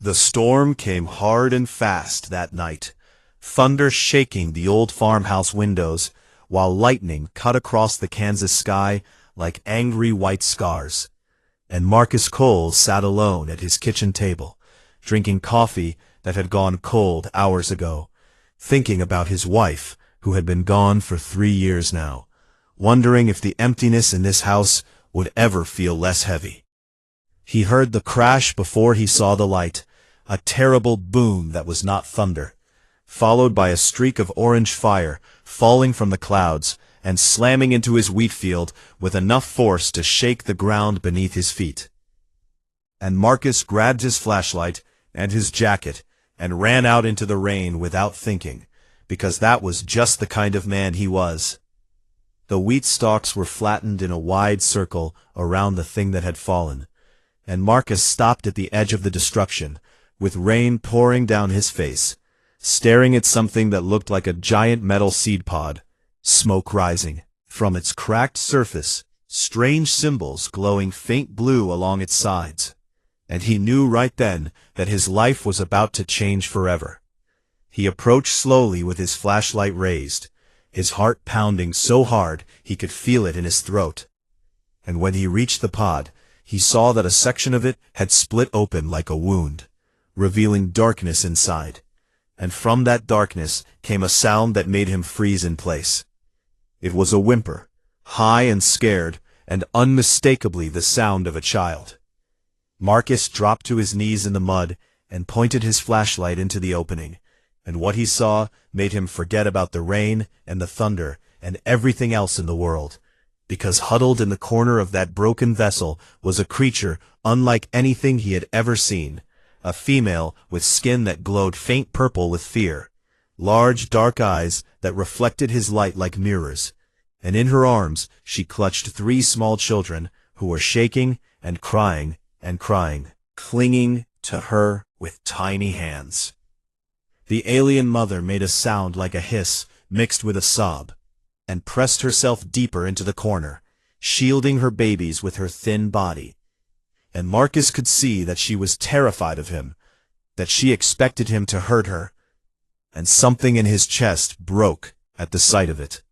The storm came hard and fast that night, thunder shaking the old farmhouse windows, while lightning cut across the Kansas sky like angry white scars. And Marcus Cole sat alone at his kitchen table, drinking coffee that had gone cold hours ago, thinking about his wife, who had been gone for 3 years now, wondering if the emptiness in this house would ever feel less heavy. He heard the crash before he saw the light, a terrible boom that was not thunder, followed by a streak of orange fire falling from the clouds and slamming into his wheat field with enough force to shake the ground beneath his feet. And Marcus grabbed his flashlight and his jacket and ran out into the rain without thinking, because that was just the kind of man he was. The wheat stalks were flattened in a wide circle around the thing that had fallen, and Marcus stopped at the edge of the destruction, with rain pouring down his face, staring at something that looked like a giant metal seed pod, smoke rising from its cracked surface, strange symbols glowing faint blue along its sides. And he knew right then that his life was about to change forever. He approached slowly with his flashlight raised, his heart pounding so hard he could feel it in his throat. And when he reached the pod, he saw that a section of it had split open like a wound, revealing darkness inside. And from that darkness came a sound that made him freeze in place. It was a whimper, high and scared, and unmistakably the sound of a child. Marcus dropped to his knees in the mud and pointed his flashlight into the opening, and what he saw made him forget about the rain and the thunder and everything else in the world, because huddled in the corner of that broken vessel was a creature unlike anything he had ever seen, a female with skin that glowed faint purple with fear, large dark eyes that reflected his light like mirrors, and in her arms she clutched 3 small children who were shaking and crying, clinging to her with tiny hands. The alien mother made a sound like a hiss mixed with a sob, and pressed herself deeper into the corner, shielding her babies with her thin body. And Marcus could see that she was terrified of him, that she expected him to hurt her, and something in his chest broke at the sight of it.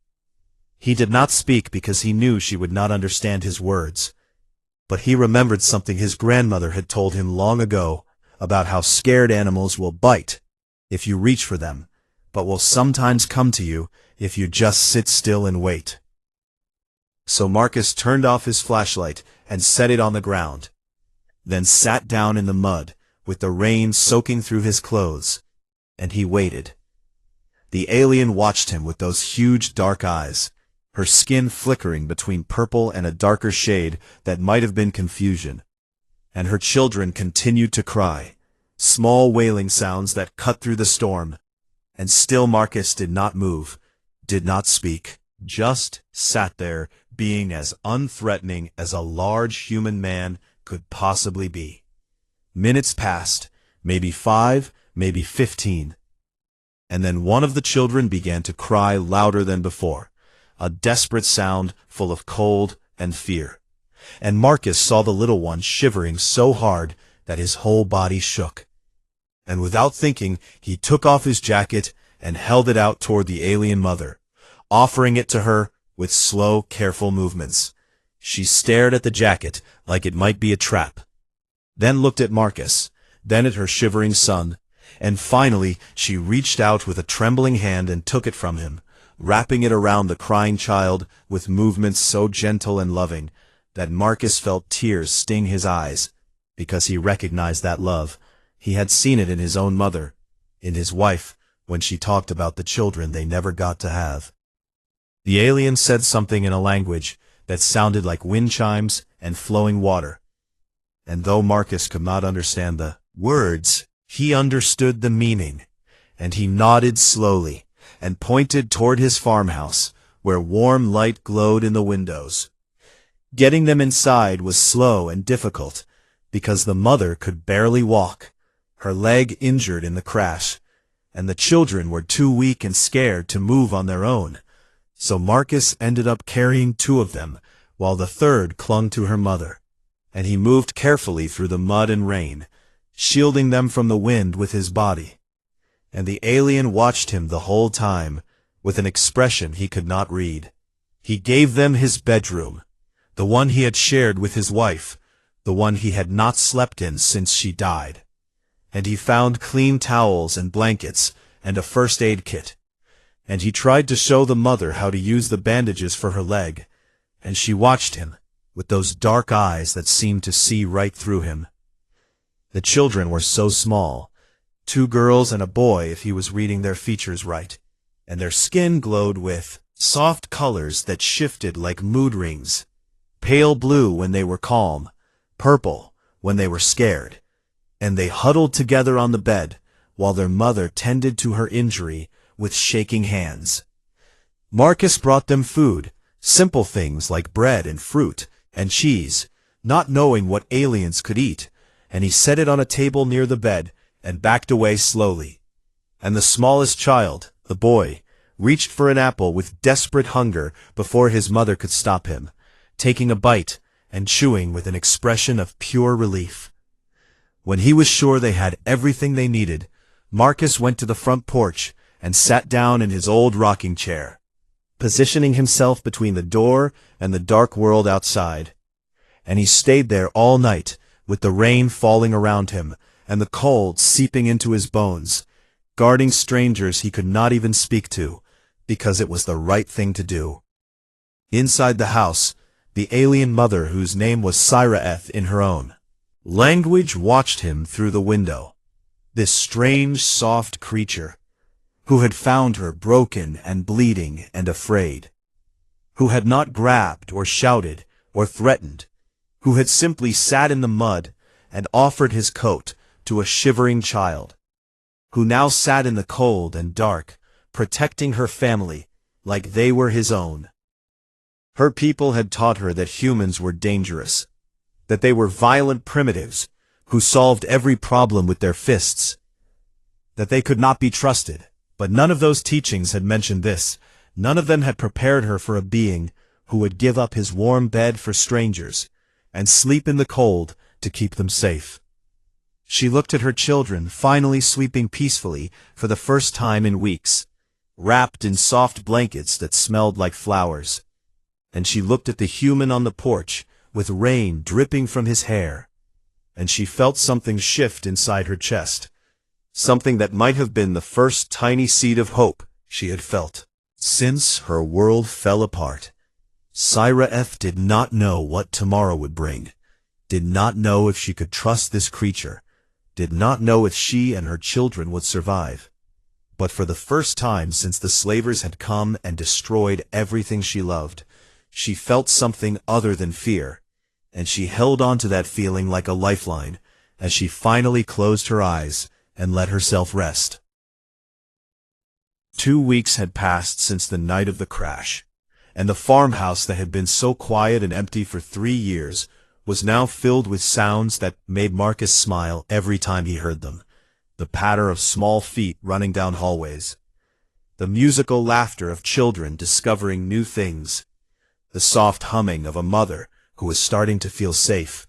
He did not speak because he knew she would not understand his words, but he remembered something his grandmother had told him long ago about how scared animals will bite if you reach for them, but will sometimes come to you if you just sit still and wait. So Marcus turned off his flashlight and set it on the ground, then sat down in the mud with the rain soaking through his clothes, and he waited. The alien watched him with those huge dark eyes, her skin flickering between purple and a darker shade that might have been confusion. And her children continued to cry, small wailing sounds that cut through the storm. And still Marcus did not move, did not speak, just sat there, being as unthreatening as a large human man could possibly be. Minutes passed, maybe 5, maybe 15. And then one of the children began to cry louder than before, a desperate sound full of cold and fear. And Marcus saw the little one shivering so hard that his whole body shook. And without thinking, he took off his jacket and held it out toward the alien mother, offering it to her with slow, careful movements. She stared at the jacket like it might be a trap, then looked at Marcus, then at her shivering son, and finally she reached out with a trembling hand and took it from him, wrapping it around the crying child with movements so gentle and loving that Marcus felt tears sting his eyes, because he recognized that love. He had seen it in his own mother, in his wife, when she talked about the children they never got to have. The alien said something in a language that sounded like wind chimes and flowing water. And though Marcus could not understand the words, he understood the meaning, and he nodded slowly and pointed toward his farmhouse, where warm light glowed in the windows. Getting them inside was slow and difficult, because the mother could barely walk, her leg injured in the crash, and the children were too weak and scared to move on their own. So Marcus ended up carrying 2 of them, while the third clung to her mother, and he moved carefully through the mud and rain, shielding them from the wind with his body. And the alien watched him the whole time, with an expression he could not read. He gave them his bedroom, the one he had shared with his wife, the one he had not slept in since she died. And he found clean towels and blankets and a first aid kit. And he tried to show the mother how to use the bandages for her leg, and she watched him, with those dark eyes that seemed to see right through him. The children were so small, 2 girls and a boy if he was reading their features right, and their skin glowed with soft colors that shifted like mood rings, pale blue when they were calm, purple when they were scared, and they huddled together on the bed while their mother tended to her injury with shaking hands. Marcus brought them food, simple things like bread and fruit and cheese, not knowing what aliens could eat, and he set it on a table near the bed and backed away slowly. And the smallest child, the boy, reached for an apple with desperate hunger before his mother could stop him, taking a bite and chewing with an expression of pure relief. When he was sure they had everything they needed, Marcus went to the front porch and sat down in his old rocking chair, positioning himself between the door and the dark world outside. And he stayed there all night, with the rain falling around him and the cold seeping into his bones, guarding strangers he could not even speak to, because it was the right thing to do. Inside the house, the alien mother, whose name was Siraeth in her own language, watched him through the window. This strange, soft creature, who had found her broken and bleeding and afraid, who had not grabbed or shouted or threatened, who had simply sat in the mud and offered his coat to a shivering child, who now sat in the cold and dark, protecting her family like they were his own. Her people had taught her that humans were dangerous, that they were violent primitives who solved every problem with their fists, that they could not be trusted. But none of those teachings had mentioned this. None of them had prepared her for a being who would give up his warm bed for strangers and sleep in the cold to keep them safe. She looked at her children finally sleeping peacefully for the first time in weeks, wrapped in soft blankets that smelled like flowers. And she looked at the human on the porch with rain dripping from his hair, and she felt something shift inside her chest. Something that might have been the first tiny seed of hope she had felt since her world fell apart. Siraeth did not know what tomorrow would bring, did not know if she could trust this creature, did not know if she and her children would survive. But for the first time since the slavers had come and destroyed everything she loved, she felt something other than fear, and she held on to that feeling like a lifeline as she finally closed her eyes and let herself rest. 2 weeks had passed since the night of the crash, and the farmhouse that had been so quiet and empty for 3 years was now filled with sounds that made Marcus smile every time he heard them. The patter of small feet running down hallways, the musical laughter of children discovering new things, the soft humming of a mother who was starting to feel safe.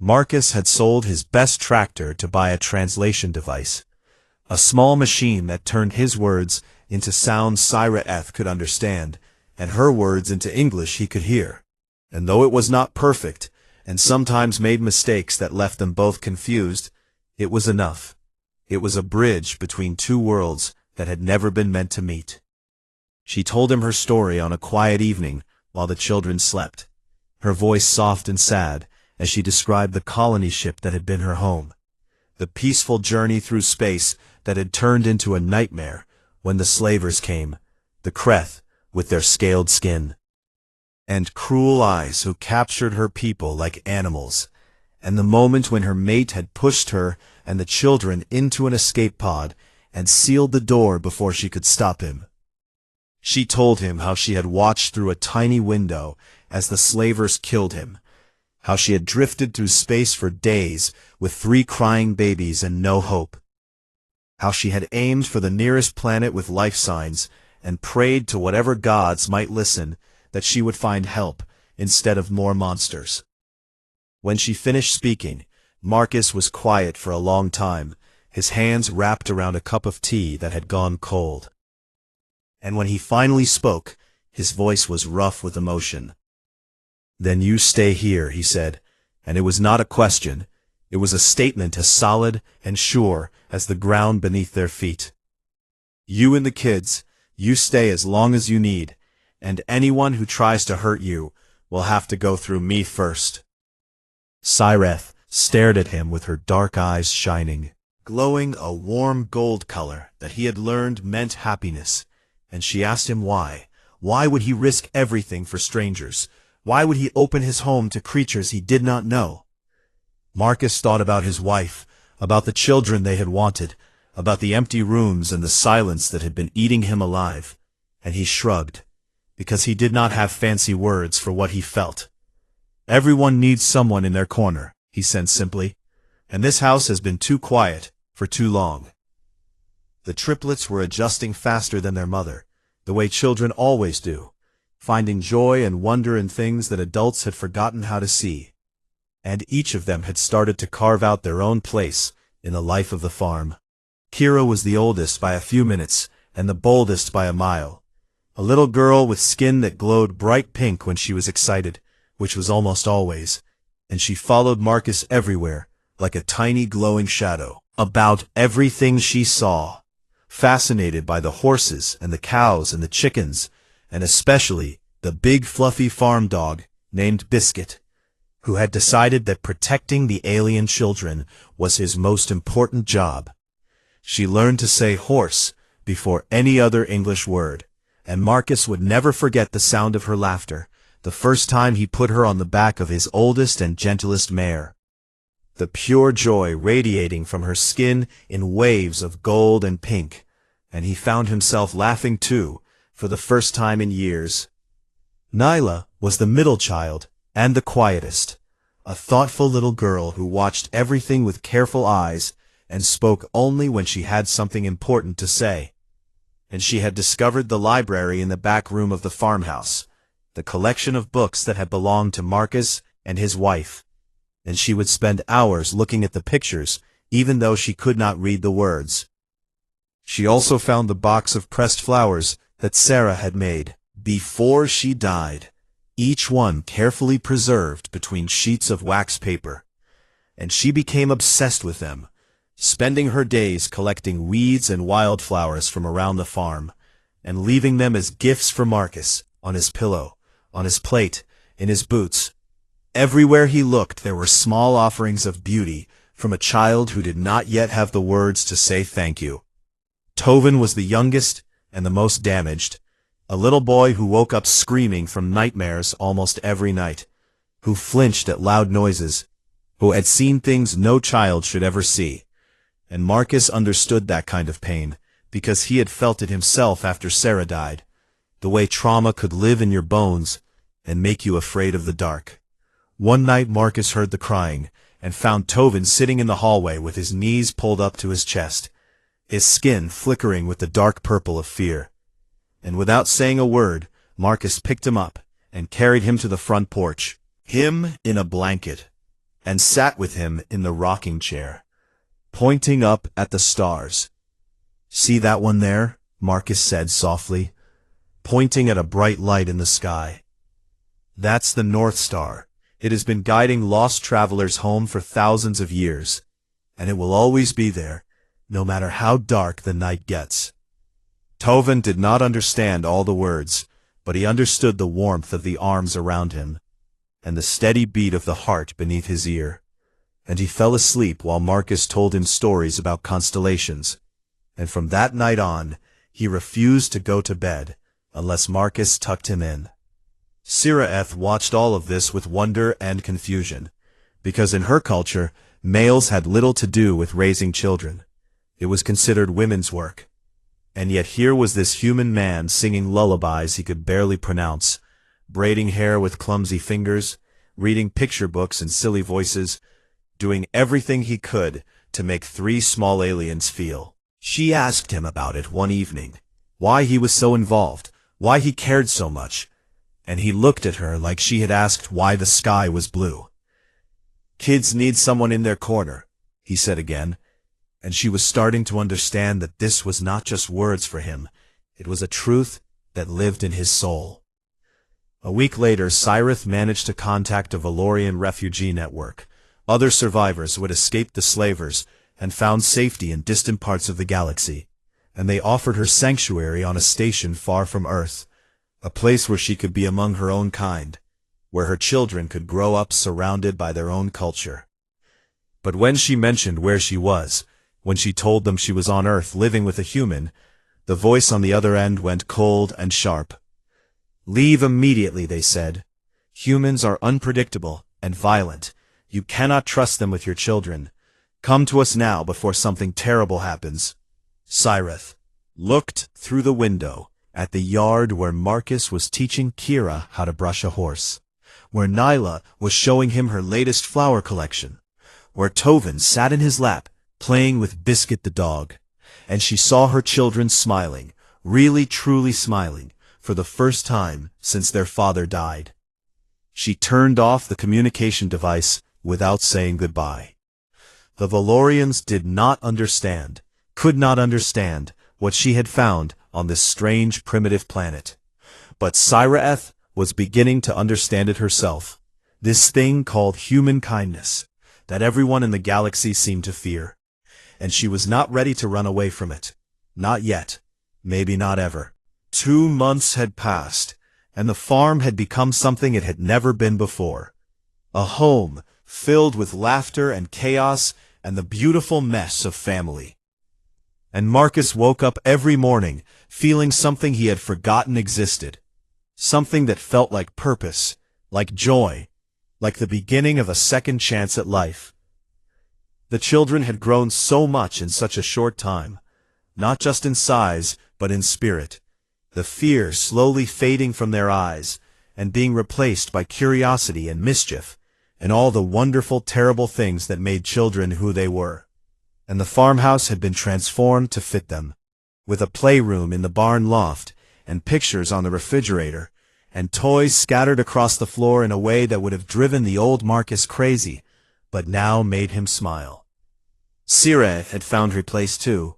Marcus had sold his best tractor to buy a translation device, a small machine that turned his words into sounds Siraeth could understand, and her words into English he could hear. And though it was not perfect, and sometimes made mistakes that left them both confused, it was enough. It was a bridge between 2 worlds that had never been meant to meet. She told him her story on a quiet evening while the children slept, her voice soft and sad, as she described the colony ship that had been her home, the peaceful journey through space that had turned into a nightmare when the slavers came, the Kreth with their scaled skin, and cruel eyes who captured her people like animals, and the moment when her mate had pushed her and the children into an escape pod and sealed the door before she could stop him. She told him how she had watched through a tiny window as the slavers killed him, how she had drifted through space for days with 3 crying babies and no hope, how she had aimed for the nearest planet with life signs and prayed to whatever gods might listen that she would find help instead of more monsters. When she finished speaking, Marcus was quiet for a long time, his hands wrapped around a cup of tea that had gone cold. And when he finally spoke, his voice was rough with emotion. "Then you stay here," he said, and it was not a question. It was a statement as solid and sure as the ground beneath their feet. "You and the kids, you stay as long as you need, and anyone who tries to hurt you will have to go through me first." Sireth stared at him with her dark eyes shining, glowing a warm gold color that he had learned meant happiness, and she asked him why. Why would he risk everything for strangers? Why would he open his home to creatures he did not know? Marcus thought about his wife, about the children they had wanted, about the empty rooms and the silence that had been eating him alive, and he shrugged, because he did not have fancy words for what he felt. "Everyone needs someone in their corner," he said simply, "and this house has been too quiet for too long." The triplets were adjusting faster than their mother, the way children always do, finding joy and wonder in things that adults had forgotten how to see. And each of them had started to carve out their own place in the life of the farm. Kira was the oldest by a few minutes, and the boldest by a mile. A little girl with skin that glowed bright pink when she was excited, which was almost always, and she followed Marcus everywhere, like a tiny glowing shadow, about everything she saw, fascinated by the horses and the cows and the chickens, and especially the big fluffy farm dog named Biscuit, who had decided that protecting the alien children was his most important job. She learned to say horse before any other English word, and Marcus would never forget the sound of her laughter, the first time he put her on the back of his oldest and gentlest mare. The pure joy radiating from her skin in waves of gold and pink, and he found himself laughing too, for the first time in years. Nyla was the middle child and the quietest, a thoughtful little girl who watched everything with careful eyes and spoke only when she had something important to say. And she had discovered the library in the back room of the farmhouse, the collection of books that had belonged to Marcus and his wife, and she would spend hours looking at the pictures, even though she could not read the words. She also found the box of pressed flowers that Sarah had made before she died, each one carefully preserved between sheets of wax paper, and she became obsessed with them, spending her days collecting weeds and wildflowers from around the farm, and leaving them as gifts for Marcus, on his pillow, on his plate, in his boots. Everywhere he looked there were small offerings of beauty from a child who did not yet have the words to say thank you. Tovin was the youngest and the most damaged, a little boy who woke up screaming from nightmares almost every night, who flinched at loud noises, who had seen things no child should ever see. And Marcus understood that kind of pain, because he had felt it himself after Sarah died, the way trauma could live in your bones and make you afraid of the dark. One night Marcus heard the crying, and found Tovin sitting in the hallway with his knees pulled up to his chest, his skin flickering with the dark purple of fear. And without saying a word, Marcus picked him up and carried him to the front porch, him in a blanket, and sat with him in the rocking chair, pointing up at the stars. "See that one there?" Marcus said softly, pointing at a bright light in the sky. "That's the North Star. It has been guiding lost travelers home for thousands of years, and it will always be there, no matter how dark the night gets." Tovin did not understand all the words, but he understood the warmth of the arms around him, and the steady beat of the heart beneath his ear. And he fell asleep while Marcus told him stories about constellations, and from that night on, he refused to go to bed unless Marcus tucked him in. Siraeth watched all of this with wonder and confusion, because in her culture, males had little to do with raising children. It was considered women's work. And yet here was this human man singing lullabies he could barely pronounce, braiding hair with clumsy fingers, reading picture books in silly voices, doing everything he could to make 3 small aliens feel. She asked him about it one evening, why he was so involved, why he cared so much, and he looked at her like she had asked why the sky was blue. Kids need someone in their corner, he said again, and she was starting to understand that this was not just words for him, it was a truth that lived in his soul. A week later, Cyrus managed to contact a Valorian refugee network. Other survivors who had escaped the slavers and found safety in distant parts of the galaxy, and they offered her sanctuary on a station far from Earth, a place where she could be among her own kind, where her children could grow up surrounded by their own culture. But when she mentioned where she was, when she told them she was on Earth living with a human, the voice on the other end went cold and sharp. "Leave immediately," they said. "Humans are unpredictable and violent. You cannot trust them with your children. Come to us now before something terrible happens." Cyrus looked through the window at the yard where Marcus was teaching Kira how to brush a horse, where Nyla was showing him her latest flower collection, where Tovin sat in his lap playing with Biscuit the dog, and she saw her children smiling, really truly smiling, for the first time since their father died. She turned off the communication device without saying goodbye. The Valorians did not understand, could not understand, what she had found on this strange primitive planet. But Cyrus was beginning to understand it herself, this thing called human kindness, that everyone in the galaxy seemed to fear. And she was not ready to run away from it. Not yet. Maybe not ever. 2 months had passed, and the farm had become something it had never been before. A home filled with laughter and chaos and the beautiful mess of family. And Marcus woke up every morning feeling something he had forgotten existed. Something that felt like purpose, like joy, like the beginning of a second chance at life. The children had grown so much in such a short time, not just in size, but in spirit. The fear slowly fading from their eyes and being replaced by curiosity and mischief, and all the wonderful, terrible things that made children who they were. And the farmhouse had been transformed to fit them, with a playroom in the barn loft, and pictures on the refrigerator, and toys scattered across the floor in a way that would have driven the old Marcus crazy, but now made him smile. Sire had found her place too,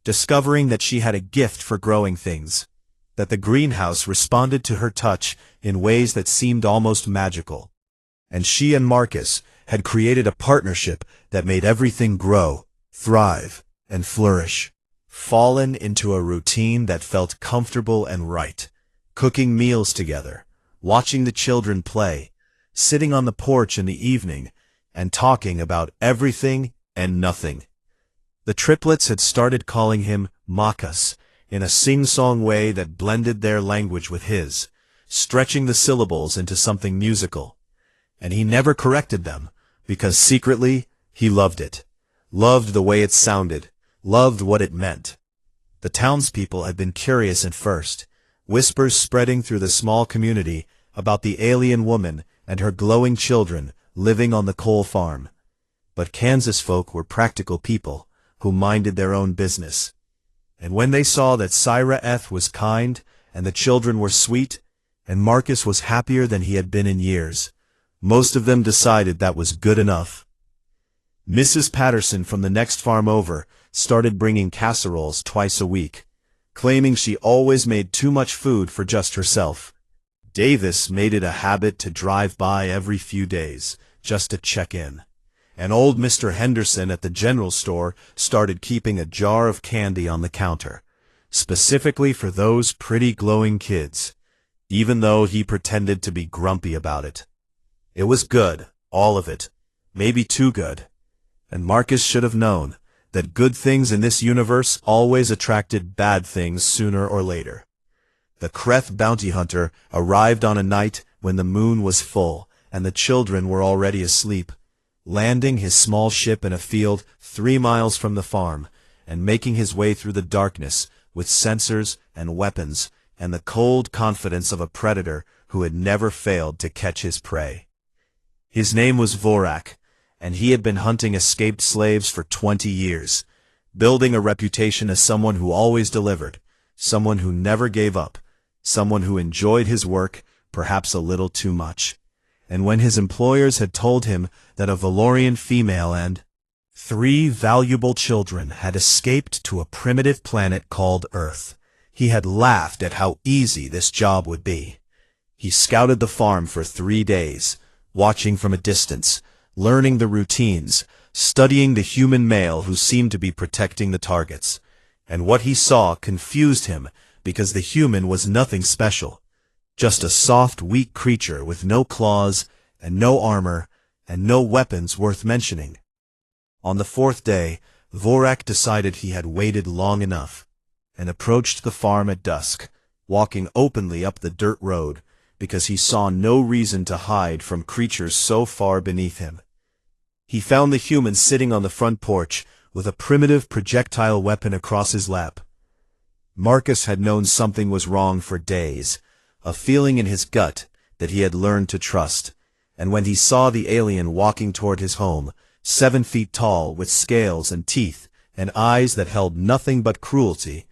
discovering that she had a gift for growing things, that the greenhouse responded to her touch in ways that seemed almost magical. And she and Marcus had created a partnership that made everything grow, thrive, and flourish. Fallen into a routine that felt comfortable and right, cooking meals together, watching the children play, sitting on the porch in the evening, and talking about everything and nothing. The triplets had started calling him Marcus in a sing-song way that blended their language with his, stretching the syllables into something musical. And he never corrected them, because secretly he loved it, loved the way it sounded, loved what it meant. The townspeople had been curious at first, whispers spreading through the small community about the alien woman and her glowing children living on the coal farm. But Kansas folk were practical people who minded their own business. And when they saw that Cyrus was kind and the children were sweet, and Marcus was happier than he had been in years, most of them decided that was good enough. Mrs. Patterson from the next farm over started bringing casseroles twice a week, claiming she always made too much food for just herself. Davis made it a habit to drive by every few days, just to check in. And old Mr. Henderson at the general store started keeping a jar of candy on the counter, specifically for those pretty glowing kids, even though he pretended to be grumpy about it. It was good, all of it, maybe too good. And Marcus should have known that good things in this universe always attracted bad things sooner or later. The Kreth bounty hunter arrived on a night when the moon was full and the children were already asleep, landing his small ship in a field 3 miles from the farm, and making his way through the darkness with sensors and weapons and the cold confidence of a predator who had never failed to catch his prey. His name was Vorak, and he had been hunting escaped slaves for 20 years, building a reputation as someone who always delivered, someone who never gave up, someone who enjoyed his work, perhaps a little too much. and when his employers had told him that a Valorian female and 3 valuable children had escaped to a primitive planet called Earth, he had laughed at how easy this job would be. He scouted the farm for 3 days, watching from a distance, learning the routines, studying the human male who seemed to be protecting the targets. And what he saw confused him because the human was nothing special. Just a soft, weak creature with no claws and no armor and no weapons worth mentioning. On the 4th day, Vorak decided he had waited long enough and approached the farm at dusk, walking openly up the dirt road because he saw no reason to hide from creatures so far beneath him. He found the human sitting on the front porch with a primitive projectile weapon across his lap. Marcus had known something was wrong for days, a feeling in his gut that he had learned to trust, and when he saw the alien walking toward his home, 7 feet tall with scales and teeth and eyes that held nothing but cruelty,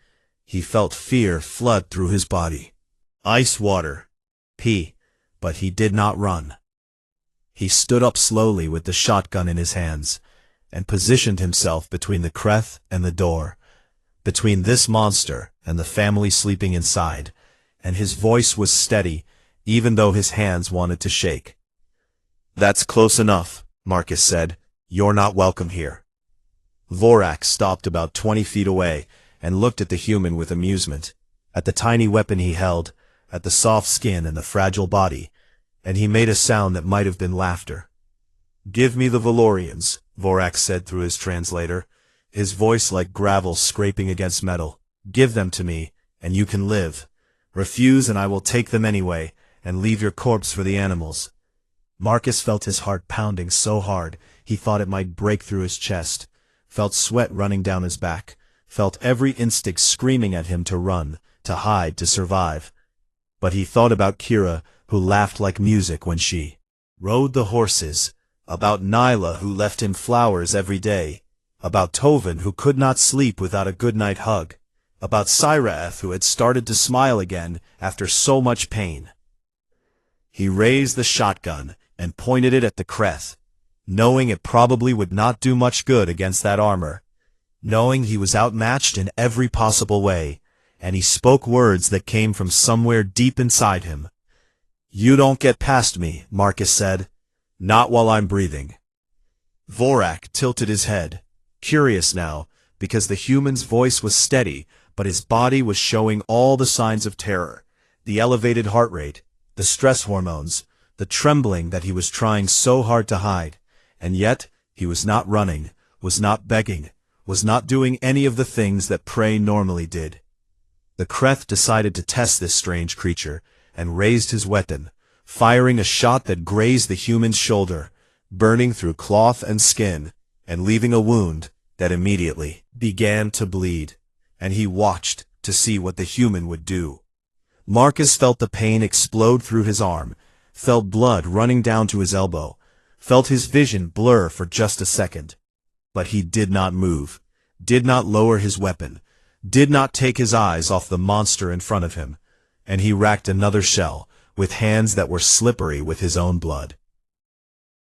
he felt fear flood through his body. Ice water. But he did not run. He stood up slowly with the shotgun in his hands, and positioned himself between the Kreth and the door, between this monster and the family sleeping inside, and his voice was steady, even though his hands wanted to shake. "That's close enough," Marcus said. "You're not welcome here." Vorak stopped about 20 feet away and looked at the human with amusement, at the tiny weapon he held, at the soft skin and the fragile body, and he made a sound that might have been laughter. "Give me the Valorians," Vorak said through his translator, his voice like gravel scraping against metal. "Give them to me, and you can live. Refuse and I will take them anyway, and leave your corpse for the animals." Marcus felt his heart pounding so hard he thought it might break through his chest, felt sweat running down his back, felt every instinct screaming at him to run, to hide, to survive. But he thought about Kira, who laughed like music when she rode the horses, about Nyla, who left him flowers every day, about Tovin, who could not sleep without a good-night hug, about Syraeth, who had started to smile again after so much pain. He raised the shotgun and pointed it at the Kreth, knowing it probably would not do much good against that armor, knowing he was outmatched in every possible way, and he spoke words that came from somewhere deep inside him. "You don't get past me," Marcus said. "Not while I'm breathing." Vorak tilted his head, curious now, because the human's voice was steady, but his body was showing all the signs of terror, the elevated heart rate, the stress hormones, the trembling that he was trying so hard to hide, and yet he was not running, was not begging, was not doing any of the things that prey normally did. The Kreth decided to test this strange creature, and raised his weapon, firing a shot that grazed the human's shoulder, burning through cloth and skin, and leaving a wound that immediately began to bleed, and he watched to see what the human would do. Marcus felt the pain explode through his arm, felt blood running down to his elbow, felt his vision blur for just a second. But he did not move, did not lower his weapon, did not take his eyes off the monster in front of him, and he racked another shell, with hands that were slippery with his own blood.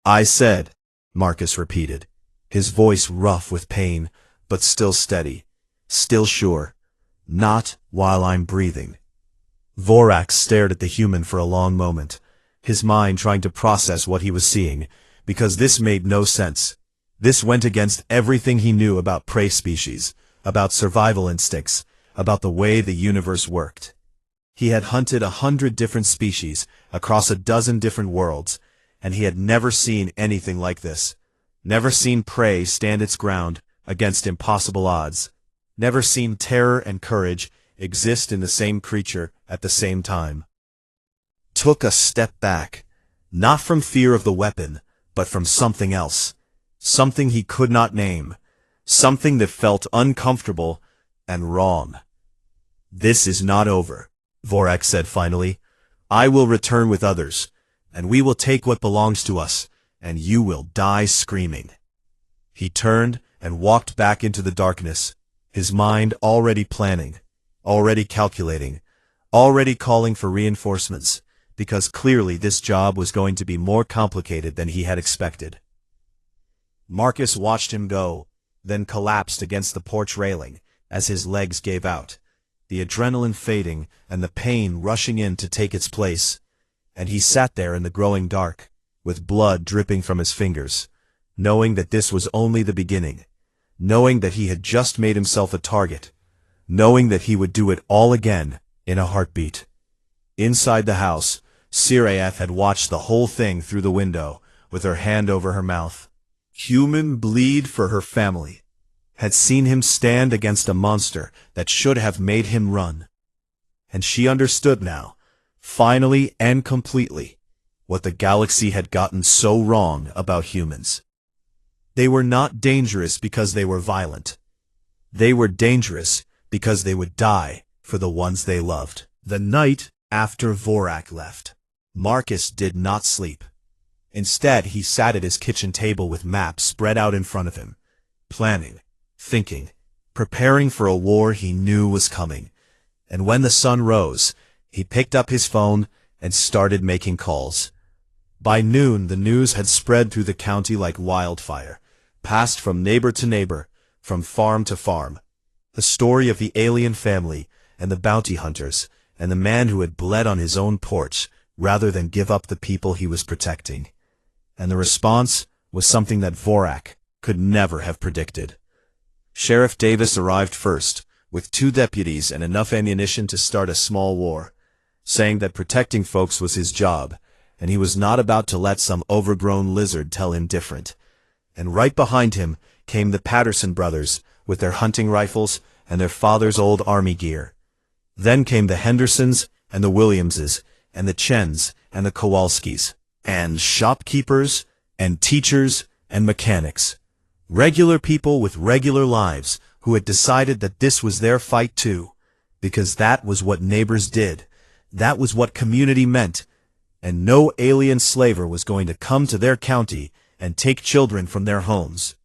"I said," Marcus repeated, his voice rough with pain, but still steady, still sure, "not while I'm breathing." Vorak stared at the human for a long moment, his mind trying to process what he was seeing, because this made no sense. This went against everything he knew about prey species, about survival instincts, about the way the universe worked. He had hunted 100 different species across a dozen different worlds, and he had never seen anything like this. Never seen prey stand its ground against impossible odds. Never seen terror and courage exist in the same creature at the same time. Took a step back, not from fear of the weapon, but from something else. Something he could not name. Something that felt uncomfortable and wrong. "This is not over," Vorak said finally. "I will return with others, and we will take what belongs to us, and you will die screaming." He turned and walked back into the darkness, his mind already planning, already calculating, already calling for reinforcements, because clearly this job was going to be more complicated than he had expected. Marcus watched him go, then collapsed against the porch railing as his legs gave out, the adrenaline fading and the pain rushing in to take its place, and he sat there in the growing dark, with blood dripping from his fingers, knowing that this was only the beginning, knowing that he had just made himself a target, knowing that he would do it all again in a heartbeat. Inside the house, Siraeth had watched the whole thing through the window, with her hand over her mouth. Human bleed for her family. Had seen him stand against a monster that should have made him run. And she understood now, finally and completely, what the galaxy had gotten so wrong about humans. They were not dangerous because they were violent. They were dangerous because they would die for the ones they loved. The night after Vorak left, Marcus did not sleep. Instead, he sat at his kitchen table with maps spread out in front of him, planning, thinking, preparing for a war he knew was coming. And when the sun rose, he picked up his phone and started making calls. By noon, the news had spread through the county like wildfire, passed from neighbor to neighbor, from farm to farm. The story of the alien family and the bounty hunters and the man who had bled on his own porch rather than give up the people he was protecting. And the response was something that Vorak could never have predicted. Sheriff Davis arrived first, with 2 deputies and enough ammunition to start a small war, saying that protecting folks was his job, and he was not about to let some overgrown lizard tell him different. And right behind him came the Patterson brothers, with their hunting rifles and their father's old army gear. Then came the Hendersons and the Williamses, and the Chens and the Kowalskis, and shopkeepers and teachers and mechanics. Regular people with regular lives who had decided that this was their fight too, because that was what neighbors did, that was what community meant, and no alien slaver was going to come to their county and take children from their homes.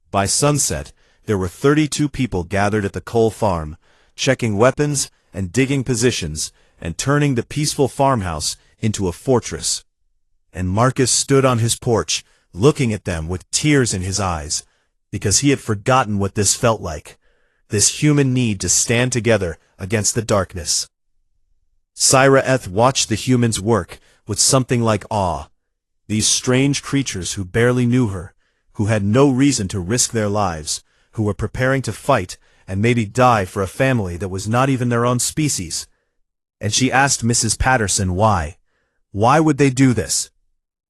By sunset, there were 32 people gathered at the coal farm, checking weapons and digging positions and turning the peaceful farmhouse into a fortress. And Marcus stood on his porch, looking at them with tears in his eyes, because he had forgotten what this felt like, this human need to stand together against the darkness. Siraeth watched the humans work with something like awe. These strange creatures who barely knew her, who had no reason to risk their lives, who were preparing to fight and maybe die for a family that was not even their own species. And she asked Mrs. Patterson why. Why would they do this?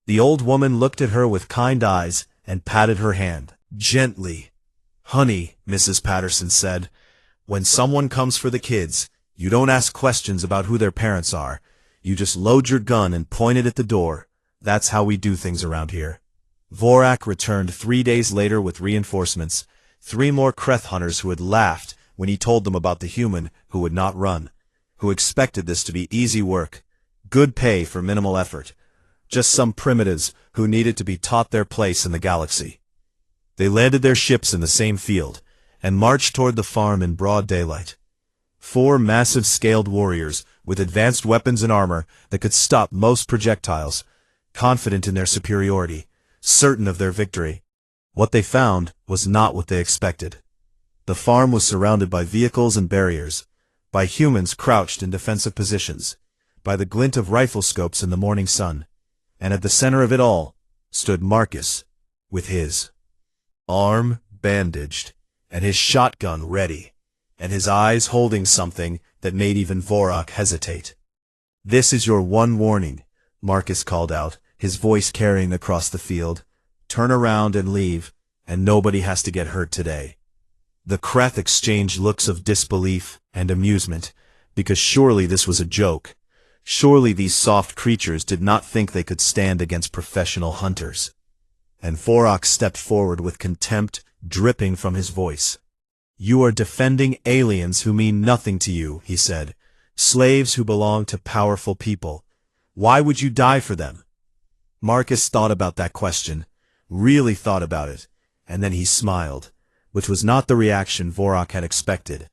The old woman looked at her with kind eyes and patted her hand, gently. "Honey," Mrs. Patterson said, "when someone comes for the kids, you don't ask questions about who their parents are. You just load your gun and point it at the door. That's how we do things around here." Vorak returned 3 days later with reinforcements, 3 more Kreth hunters who had laughed when he told them about the human who would not run, who expected this to be easy work, good pay for minimal effort, just some primitives who needed to be taught their place in the galaxy. They landed their ships in the same field, and marched toward the farm in broad daylight. 4 massive scaled warriors with advanced weapons and armor that could stop most projectiles, confident in their superiority, certain of their victory. What they found was not what they expected. The farm was surrounded by vehicles and barriers, by humans crouched in defensive positions, by the glint of rifle scopes in the morning sun, and at the center of it all stood Marcus, with his arm bandaged, and his shotgun ready, and his eyes holding something that made even Vorak hesitate. "This is your one warning," Marcus called out, his voice carrying across the field. "Turn around and leave, and nobody has to get hurt today." The Kreth exchanged looks of disbelief and amusement, because surely this was a joke. Surely these soft creatures did not think they could stand against professional hunters. And Vorak stepped forward with contempt dripping from his voice. "You are defending aliens who mean nothing to you," he said. "Slaves who belong to powerful people. Why would you die for them?" Marcus thought about that question, really thought about it, and then he smiled, which was not the reaction Vorak had expected.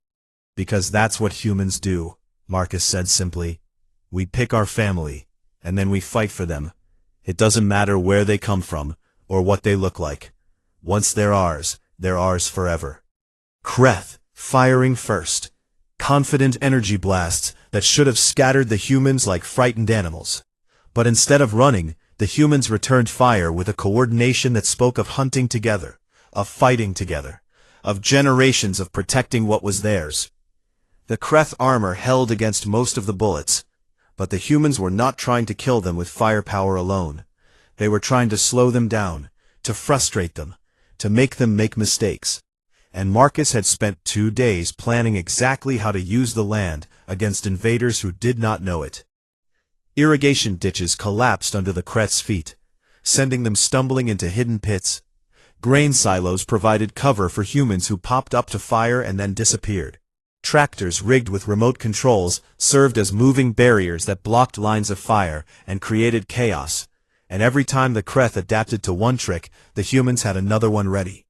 "Because that's what humans do," Marcus said simply. "We pick our family, and then we fight for them. It doesn't matter where they come from, or what they look like. Once they're ours forever. Kreth, firing first. Confident energy blasts that should have scattered the humans like frightened animals. But instead of running, the humans returned fire with a coordination that spoke of hunting together, of fighting together, of generations of protecting what was theirs. The Kreth armor held against most of the bullets, but the humans were not trying to kill them with firepower alone. They were trying to slow them down, to frustrate them, to make them make mistakes. And Marcus had spent 2 days planning exactly how to use the land against invaders who did not know it. Irrigation ditches collapsed under the Kreth's feet, sending them stumbling into hidden pits. Grain silos provided cover for humans who popped up to fire and then disappeared. Tractors rigged with remote controls served as moving barriers that blocked lines of fire and created chaos. And every time the Kreth adapted to one trick, the humans had another one ready.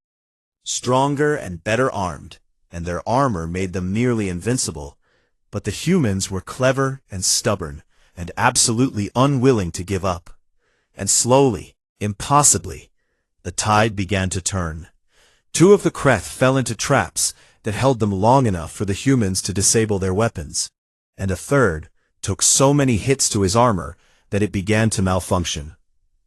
Stronger and better armed, and their armor made them nearly invincible. But the humans were clever and stubborn, and absolutely unwilling to give up. And slowly, impossibly, the tide began to turn. 2 of the Kreth fell into traps that held them long enough for the humans to disable their weapons, and a third took so many hits to his armor that it began to malfunction.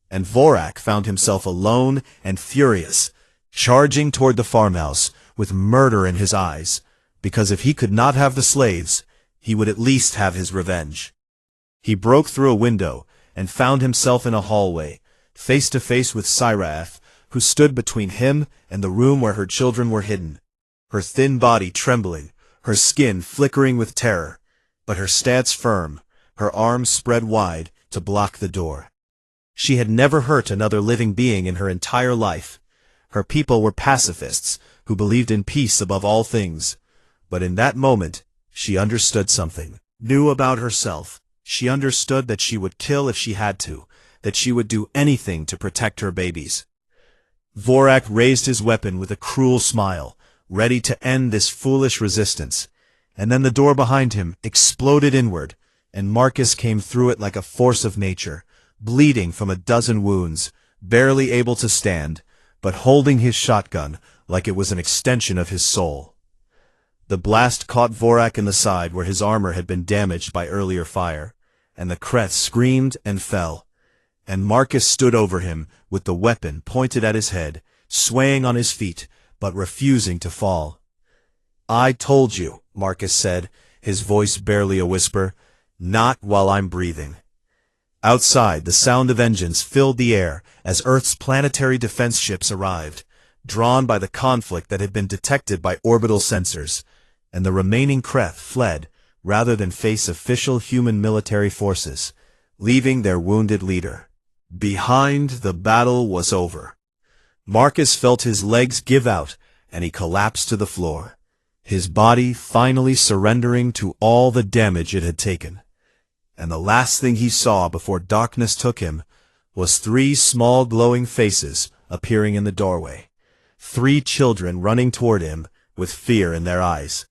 And Vorak found himself alone and furious, charging toward the farmhouse with murder in his eyes, because if he could not have the slaves, he would at least have his revenge. He broke through a window and found himself in a hallway, face to face with Syrath, who stood between him and the room where her children were hidden, her thin body trembling, her skin flickering with terror, but her stance firm, her arms spread wide to block the door. She had never hurt another living being in her entire life. Her people were pacifists who believed in peace above all things. But in that moment, she understood something new about herself. She understood that she would kill if she had to, that she would do anything to protect her babies. Vorak raised his weapon with a cruel smile, ready to end this foolish resistance. And then the door behind him exploded inward, and Marcus came through it like a force of nature, bleeding from a dozen wounds, barely able to stand, but holding his shotgun like it was an extension of his soul. The blast caught Vorak in the side where his armor had been damaged by earlier fire, and the Kreth screamed and fell. And Marcus stood over him with the weapon pointed at his head, swaying on his feet, but refusing to fall. "I told you," Marcus said, his voice barely a whisper, "not while I'm breathing." Outside, the sound of engines filled the air as Earth's planetary defense ships arrived, drawn by the conflict that had been detected by orbital sensors, and the remaining Kreth fled rather than face official human military forces, leaving their wounded leader. Behind, the battle was over. Marcus felt his legs give out, and he collapsed to the floor, his body finally surrendering to all the damage it had taken. And the last thing he saw before darkness took him was 3 small glowing faces appearing in the doorway, 3 children running toward him with fear in their eyes.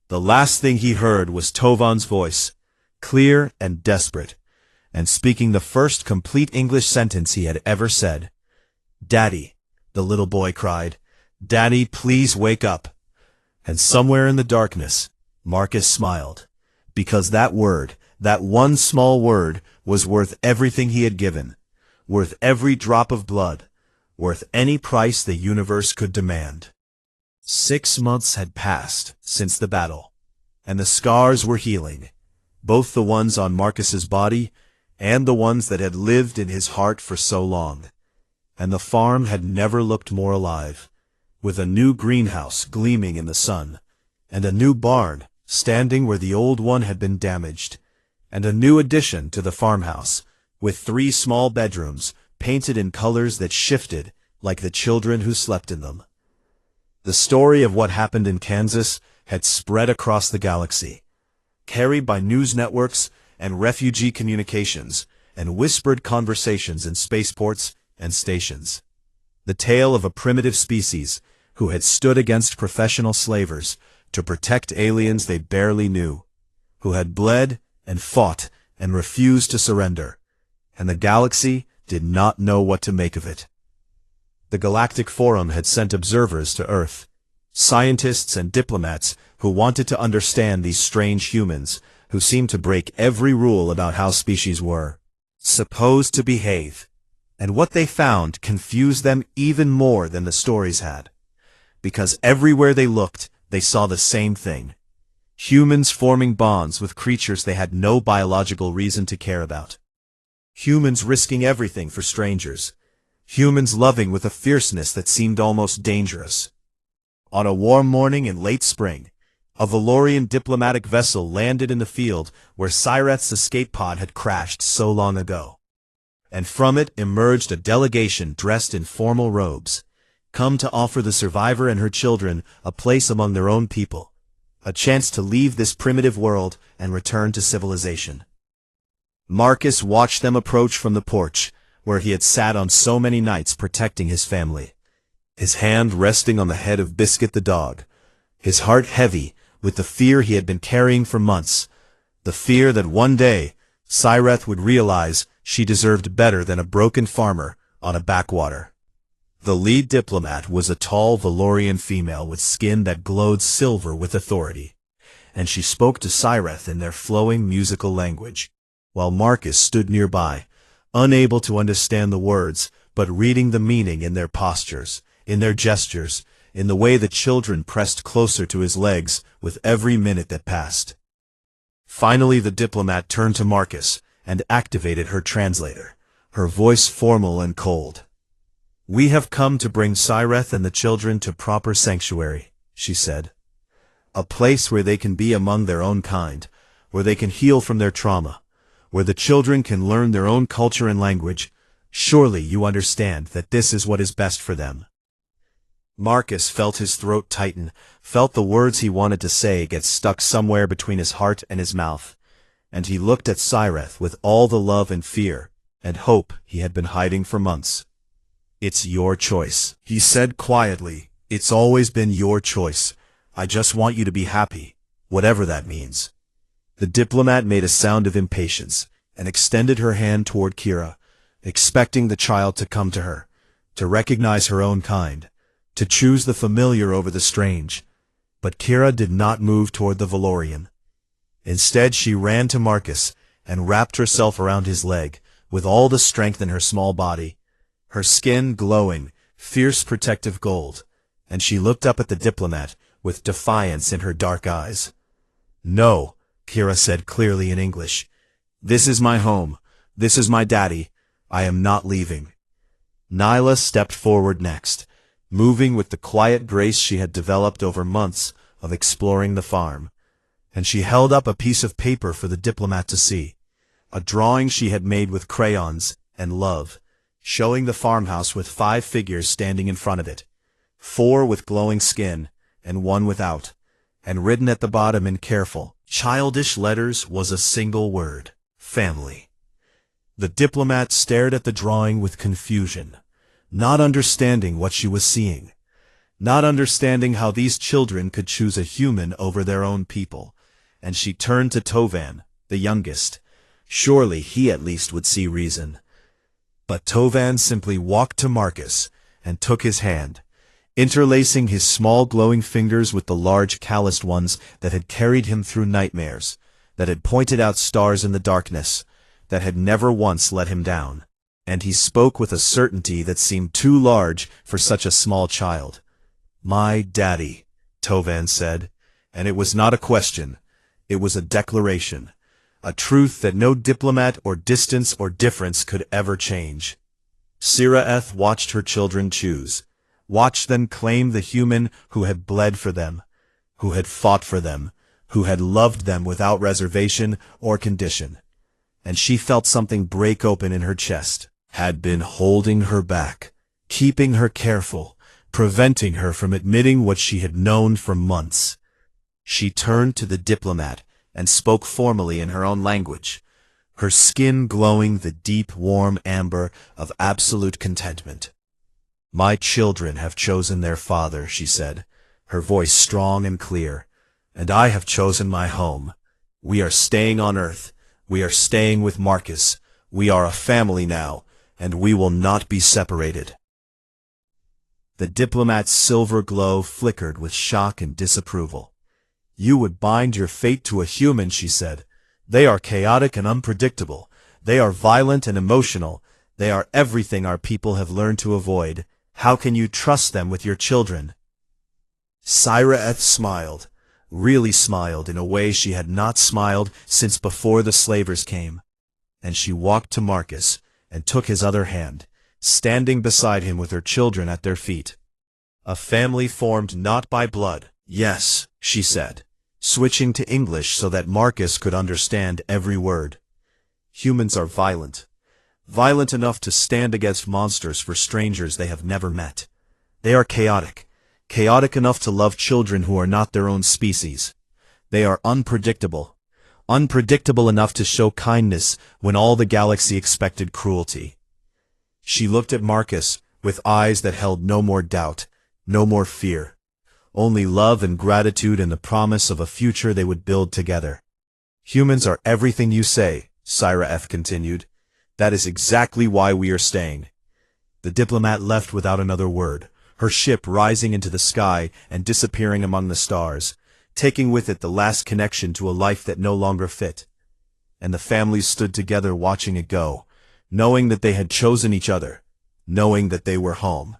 The last thing he heard was Tovan's voice, clear and desperate, and speaking the first complete English sentence he had ever said. "Daddy," the little boy cried, "Daddy, please wake up." And somewhere in the darkness, Marcus smiled, because that word, that one small word, was worth everything he had given, worth every drop of blood, worth any price the universe could demand. 6 months had passed since the battle, and the scars were healing, both the ones on Marcus's body and the ones that had lived in his heart for so long. And the farm had never looked more alive, with a new greenhouse gleaming in the sun, and a new barn standing where the old one had been damaged, and a new addition to the farmhouse, with 3 small bedrooms painted in colors that shifted like the children who slept in them. The story of what happened in Kansas had spread across the galaxy, carried by news networks and refugee communications and whispered conversations in spaceports and stations. The tale of a primitive species who had stood against professional slavers to protect aliens they barely knew, who had bled and fought and refused to surrender, and the galaxy did not know what to make of it. The Galactic Forum had sent observers to Earth, scientists and diplomats who wanted to understand these strange humans who seemed to break every rule about how species were supposed to behave. And what they found confused them even more than the stories had. Because everywhere they looked, they saw the same thing. Humans forming bonds with creatures they had no biological reason to care about. Humans risking everything for strangers. Humans loving with a fierceness that seemed almost dangerous. On a warm morning in late spring, a Valorian diplomatic vessel landed in the field where Cyreth's escape pod had crashed so long ago. And from it emerged a delegation dressed in formal robes, come to offer the survivor and her children a place among their own people, a chance to leave this primitive world and return to civilization. Marcus watched them approach from the porch, where he had sat on so many nights protecting his family, his hand resting on the head of Biscuit the dog, his heart heavy with the fear he had been carrying for months, the fear that one day Cyreth would realize she deserved better than a broken farmer on a backwater. The lead diplomat was a tall Valorian female with skin that glowed silver with authority, and she spoke to Cyreth in their flowing musical language, while Marcus stood nearby, unable to understand the words, but reading the meaning in their postures, in their gestures, in the way the children pressed closer to his legs with every minute that passed. Finally, the diplomat turned to Marcus and activated her translator, her voice formal and cold. "We have come to bring Cyreth and the children to proper sanctuary," she said. "A place where they can be among their own kind, where they can heal from their trauma, where the children can learn their own culture and language. Surely you understand that this is what is best for them." Marcus felt his throat tighten, felt the words he wanted to say get stuck somewhere between his heart and his mouth, and he looked at Cyreth with all the love and fear and hope he had been hiding for months. "It's your choice," he said quietly. "It's always been your choice. I just want you to be happy, whatever that means." The diplomat made a sound of impatience and extended her hand toward Kira, expecting the child to come to her, to recognize her own kind, to choose the familiar over the strange. But Kira did not move toward the Valorian. Instead, she ran to Marcus and wrapped herself around his leg with all the strength in her small body, her skin glowing, fierce protective gold, and she looked up at the diplomat with defiance in her dark eyes. "No," Kira said clearly in English. "This is my home. This is my daddy. I am not leaving." Nyla stepped forward next, moving with the quiet grace she had developed over months of exploring the farm, and she held up a piece of paper for the diplomat to see, a drawing she had made with crayons and love, showing the farmhouse with 5 figures standing in front of it, 4 with glowing skin and 1 without, and written at the bottom in careful, childish letters was a single word: family. The diplomat stared at the drawing with confusion, not understanding what she was seeing, not understanding how these children could choose a human over their own people, and she turned to Tovan, the youngest. Surely he at least would see reason. But Tovan simply walked to Marcus and took his hand, interlacing his small glowing fingers with the large calloused ones that had carried him through nightmares, that had pointed out stars in the darkness, that had never once let him down. And he spoke with a certainty that seemed too large for such a small child. "My daddy," Tovan said, and it was not a question, it was a declaration, a truth that no diplomat or distance or difference could ever change. Cyreth watched her children choose, watched them claim the human who had bled for them, who had fought for them, who had loved them without reservation or condition. And she felt something break open in her chest, had been holding her back, keeping her careful, preventing her from admitting what she had known for months. She turned to the diplomat and spoke formally in her own language, her skin glowing the deep, warm amber of absolute contentment. "My children have chosen their father," she said, her voice strong and clear, "and I have chosen my home. We are staying on Earth. We are staying with Marcus. We are a family now, and we will not be separated." The diplomat's silver glow flickered with shock and disapproval. "You would bind your fate to a human," she said. "They are chaotic and unpredictable. They are violent and emotional. They are everything our people have learned to avoid. How can you trust them with your children?" Sci-Fi smiled, really smiled in a way she had not smiled since before the slavers came. And she walked to Marcus and took his other hand, standing beside him with her children at their feet. "A family formed not by blood." "Yes," she said, switching to English so that Marcus could understand every word. "Humans are violent. Violent enough to stand against monsters for strangers they have never met. They are chaotic. Chaotic enough to love children who are not their own species. They are unpredictable. Unpredictable enough to show kindness when all the galaxy expected cruelty." She looked at Marcus with eyes that held no more doubt, no more fear. Only love and gratitude and the promise of a future they would build together. "Humans are everything you say," Sci-Fi continued. "That is exactly why we are staying." The diplomat left without another word, her ship rising into the sky and disappearing among the stars, taking with it the last connection to a life that no longer fit. And the families stood together watching it go, knowing that they had chosen each other, knowing that they were home.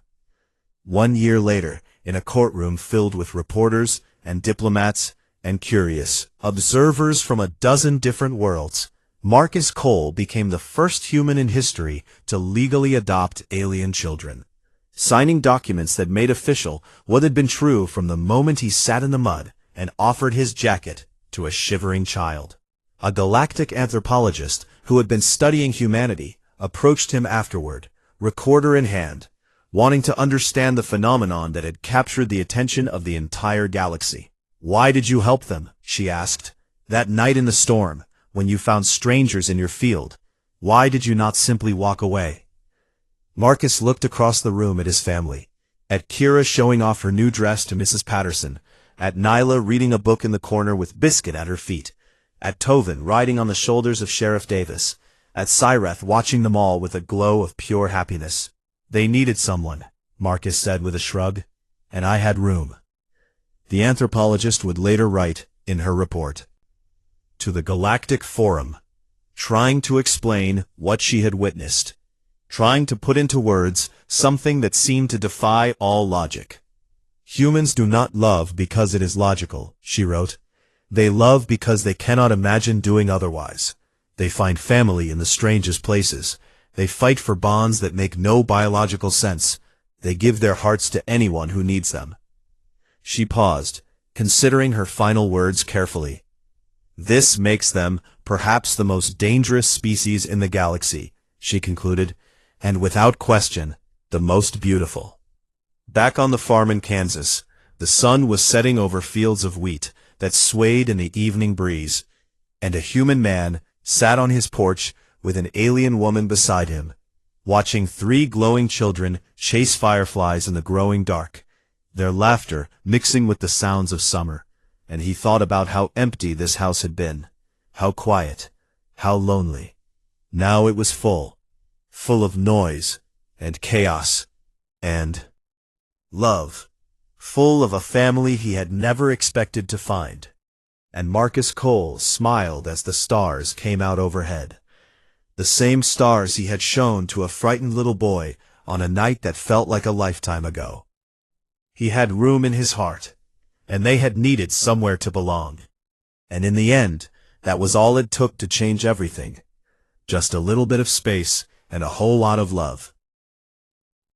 1 year later, in a courtroom filled with reporters and diplomats and curious observers from a dozen different worlds, Marcus Cole became the first human in history to legally adopt alien children, signing documents that made official what had been true from the moment he sat in the mud and offered his jacket to a shivering child. A galactic anthropologist who had been studying humanity approached him afterward, recorder in hand, wanting to understand the phenomenon that had captured the attention of the entire galaxy. "Why did you help them?" she asked. "That night in the storm, when you found strangers in your field, why did you not simply walk away?" Marcus looked across the room at his family, at Kira showing off her new dress to Mrs. Patterson, at Nyla reading a book in the corner with Biscuit at her feet, at Tovin riding on the shoulders of Sheriff Davis, at Cyreth watching them all with a glow of pure happiness. "They needed someone," Marcus said with a shrug, "and I had room." The anthropologist would later write in her report, "To the Galactic Forum, trying to explain what she had witnessed, trying to put into words something that seemed to defy all logic. Humans do not love because it is logical," she wrote. "They love because they cannot imagine doing otherwise. They find family in the strangest places. They fight for bonds that make no biological sense. They give their hearts to anyone who needs them." She paused, considering her final words carefully. "This makes them perhaps the most dangerous species in the galaxy," she concluded, "and without question, the most beautiful." Back on the farm in Kansas, the sun was setting over fields of wheat that swayed in the evening breeze, and a human man sat on his porch with an alien woman beside him, watching 3 glowing children chase fireflies in the growing dark, their laughter mixing with the sounds of summer. And he thought about how empty this house had been, how quiet, how lonely. Now it was full of noise and chaos and love, full of a family he had never expected to find. And Marcus Cole smiled as the stars came out overhead, the same stars he had shown to a frightened little boy on a night that felt like a lifetime ago. He had room in his heart, and they had needed somewhere to belong. And in the end, that was all it took to change everything. Just a little bit of space and a whole lot of love.